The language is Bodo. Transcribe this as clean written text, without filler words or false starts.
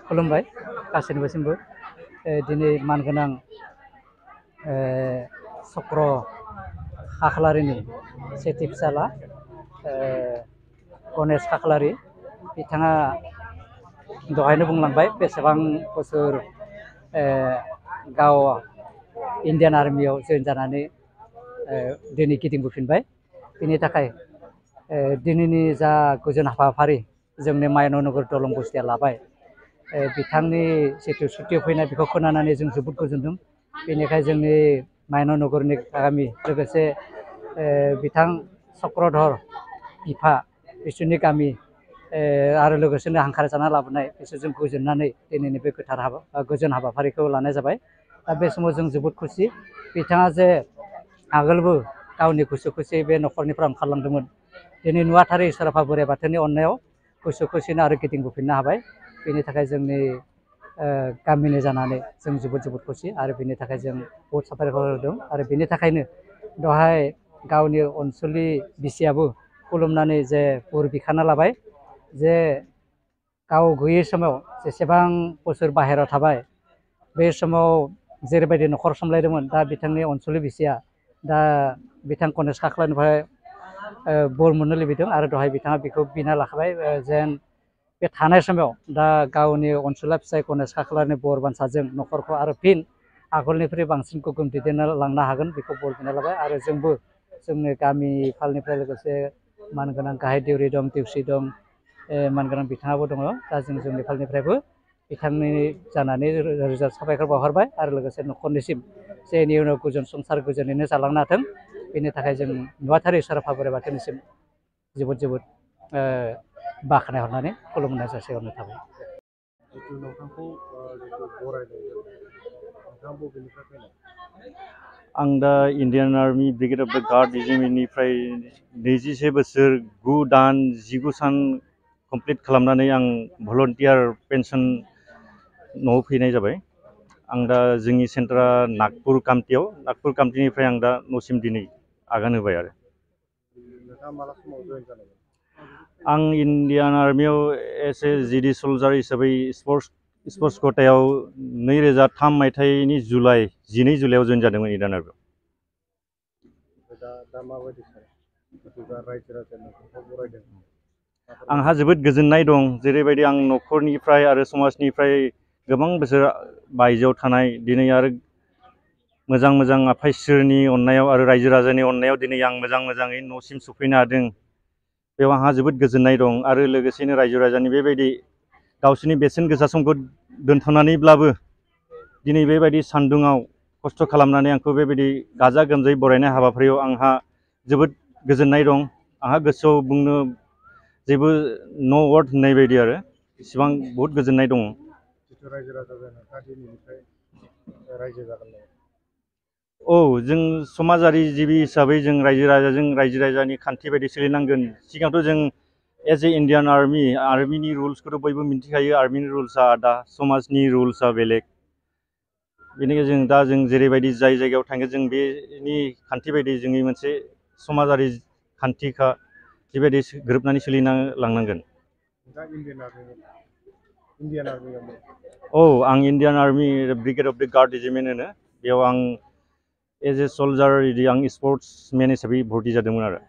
खुलुमबाय गासैनिबो दिनै मानगोनां चक्र खाख्लारिनि सेथि फिसाला गणेश खाख्लारि बिथाङा दहायनो बुंलांबाय बेसेबां बोसोर गाव इन्डियान आर्मियाव जइन जानानै दिनै गिदिंबोफिनबाय बिनि थाखाय दिनैनि जा गोजोन हाबाफारि जोंनि मायननगर दलं बस्तिया लाबाय बिथांनि जितु सुटियाव फैनाय बेखौ खोनानानै जों जोबोद गोजोनदों बेनिखायनो जोंनि मायननगरनि गामि लोगोसे बिथां चक्रधर बिफा बिसोरनि गामि आरो लोगोसेनो हांख्रायजाना लाबोनाय बिसोरजों गोजोननानै दिनैनि बे गोजोन हाबाफारिखौ लानाय जाबाय दा बे समाव जों जोबोद खुसि बिथाङा जे आगोलबो गावनि गोसो खुसियै बे न'खरनिफ्राय ओंखारलांदोंमोन दिनै नुवाथारै इसोर आफा बोराइ बाथौनि अननायाव गोसो खुसिनो आरो गिदिंबोफिननो हाबाय बेनि थाखाय जोंनि गामिनि जानानै जों जोबोद खुसि आरो बेनि थाखाय जों बहुद साबायखर होदों आरो बेनि थाखायनो दहाय गावनि अनसुलि बिसियाबो खुलुमनानै जे बोर बिखाना लाबाय जे गाव गैयै समाव जेसेबां बोसोर बाहेरायाव थाबाय बे समाव जेरैबायदि न'खर सामलायदोंमोन दा बिथांनि अनसुलि बिसिया दा बिथां गणेश खाख्लारिनिफ्राय बोर मोननो लुबैदों आरो दहाय बिथाङा बेखौ बिना लाखाबाय जेन बे थानाय समाव दा गावनि अनसुला फिसाय गणेश खाख्लारिनि बोर बान्साजों न'खरखौ आरो फिन आगोलनिफ्राय बांसिन गोगोम दैदेनना लांनो हागोन बेखौ बोर बिना लाबाय आरो जोंबो जोंनि गामि फालनिफ्राय लोगोसे मानगोनां गाहाय देउरि दं देवसि दं मानगोनां बिथाङाबो दङ दा जों जोंनि फालनिफ्रायबो बिथांनि जानानै रोजा साबायखर बावहरबाय आरो लोगोसे न'खरनिसिम जे इयुनाव गोजोन संसार गोजोनैनो जालांनो हाथों बेनि थाखाय जों नुवाथारि इसोर आफा बोराइ बाथौनिसिम जोबोद बाख्नाय हरनानै खुलुमनाय जासिहरनाय थाबाय। आं दा इण्डियान आर्मी ब्रिगेड अफ द गार्ड रेजिमेन्टनिफ्राय 21 बोसोर 9 दान 19 सान कमप्लिट खालामनानै आं भलन्टियार पेन्सन न'आव फैनाय जाबाय आं दा जोंनि सेन्टारा नागपुर कामतिनिफ्राय आं दा न'सिम दिनै आगान होबाय आरो आं इण्डियान आर्मियाव एस ए जिडि सल्जार हिसाबै स्पर्ट्स कटायाव 2003 मायथाइनि 12 जुलाइआव जइन जादोंमोन इण्डियान आर्मियाव। आंहा जोबोद गोजोननाय दं जेरैबायदि आं न'खरनिफ्राय आरो समाजनिफ्राय गोबां बोसोर बायजोआव थानाय दिनै आरो मोजां आफा इसोरनि अननायाव आरो रायजो राजानि अननायाव दिनै आं मोजाङै न'सिम सफैनो हादों बेयाव आंहा जोबोद गोजोननाय दं आरो लोगोसेनो रायजो राजानि बेबायदि गावसोरनि बेसेन गोसा समखौ दोनथ'नानैब्लाबो दिनै बेबायदि सान्दुङाव खस्थ' खालामनानै आंखौ बेबायदि गाजा गोमजायै बरायनाय हाबाफारियाव आंहा जोबोद गोजोननाय दं आंहा गोसोआव बुंनो जेबो न' वार्ड होननाय बायदि आरो इसिबां बहुद गोजोननाय दङ। औ जों समाजारि जिबि हिसाबै जों रायजो राजानि खान्थि बायदि सोलिनांगोन सिगांथ' जों एज ए इण्डियान आर्मिनि रुल्सखौथ' बयबो मिथिखायो आर्मिनि रुल्सआ आदा समाजनि रुल्सआ बेलेग बेनिखायनो जों जेरैबायदि जाय जायगायाव थाङो जों बेनि खान्थि बायदि जोंनि मोनसे समाजारि खान्थिखा बेबायदि गोरोबनानै सोलिना लांनांगोन। औ आं इण्डियान आर्मि ब्रिगेड अफ द गार्ड रेजिमेन्ट होनो बेयाव आं एज ए सल्जार आं स्पर्ट्समेन हिसाबै भर्ति जादोंमोन आरो